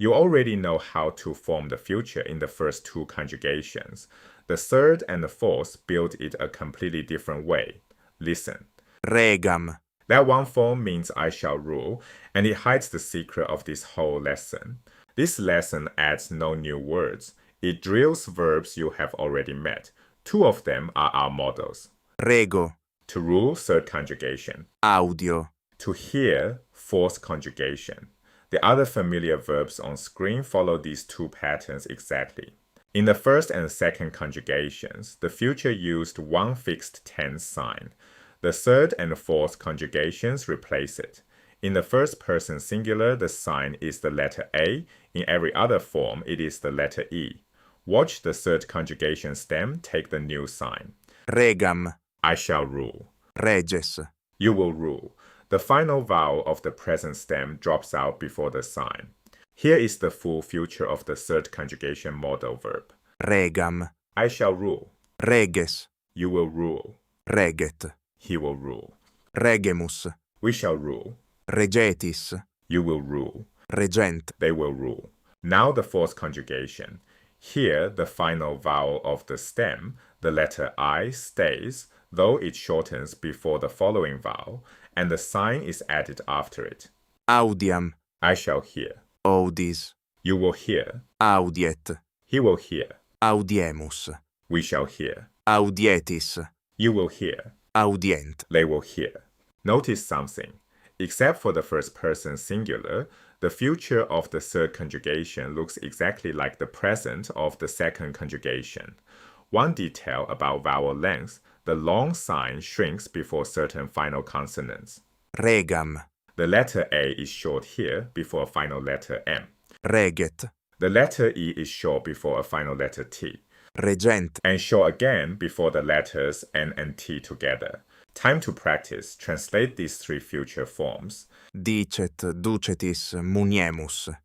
You already know how to form the future in the first two conjugations. The third and the fourth build it a completely different way. Listen. Regam. That one form means I shall rule, and it hides the secret of this whole lesson. This lesson adds no new words. It drills verbs you have already met. Two of them are our models. Rego. To rule, third conjugation. Audio. To hear, fourth conjugation. The other familiar verbs on screen follow these two patterns exactly. In the first and second conjugations, the future used one fixed tense sign. The third and fourth conjugations replace it. In the first person singular, the sign is the letter A. In every other form, it is the letter E. Watch the third conjugation stem take the new sign. Regam. I shall rule. Reges. You will rule. The final vowel of the present stem drops out before the sign. Here is the full future of the third conjugation modal verb. Regam. I shall rule. Reges. You will rule. Reget. He will rule. Regemus. We shall rule. Regetis. You will rule. Regent. They will rule. Now the fourth conjugation. Here, the final vowel of the stem, the letter I, stays, though it shortens before the following vowel, and the sign is added after it. Audiam. I shall hear. Audis. You will hear. Audiet. He will hear. Audiemus. We shall hear. Audietis. You will hear. Audient. They will hear. Notice something. Except for the first person singular, the future of the third conjugation looks exactly like the present of the second conjugation. One detail about vowel length, the long sign shrinks before certain final consonants. Regam. The letter A is short here before a final letter M. Reget. The letter E is short before a final letter T. Regent. And short again before the letters N and T together. Time to practice. Translate these three future forms. Dicet, ducetis, muniemus.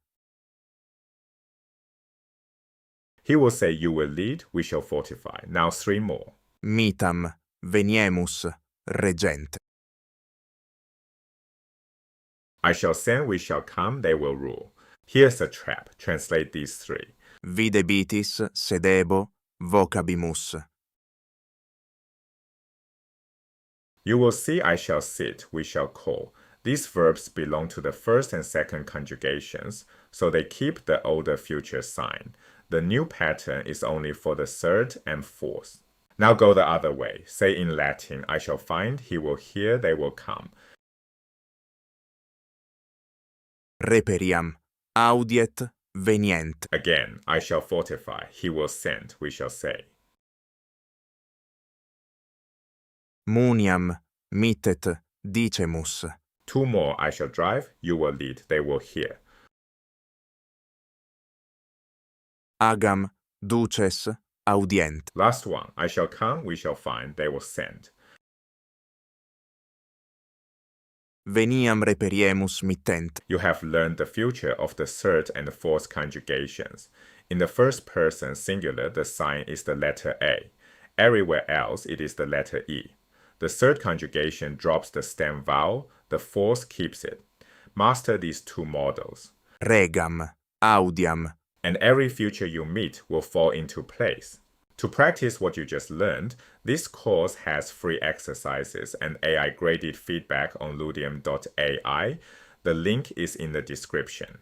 He will say, you will lead, we shall fortify. Now three more. Mitam, veniemus, regent. I shall send, we shall come, they will rule. Here's a trap. Translate these three. Videbitis, sedebo, vocabimus. You will see, I shall sit, we shall call. These verbs belong to the first and second conjugations, so they keep the older future sign. The new pattern is only for the third and fourth. Now go the other way. Say in Latin, I shall find, he will hear, they will come. Reperiam, audiet, venient. Again, I shall fortify, he will send, we shall say. Muniam, mittet, dicemus. Two more, I shall drive, you will lead, they will hear. Agam, duces, audient. Last one, I shall come, we shall find, they will send. Veniam reperiemus mittent. You have learned the future of the third and fourth conjugations. In the first person singular, the sign is the letter A. Everywhere else, it is the letter E. The third conjugation drops the stem vowel, the fourth keeps it. Master these two models. Regam, audiam. And every future you meet will fall into place. To practice what you just learned, this course has free exercises and AI-graded feedback on ludium.ai. The link is in the description.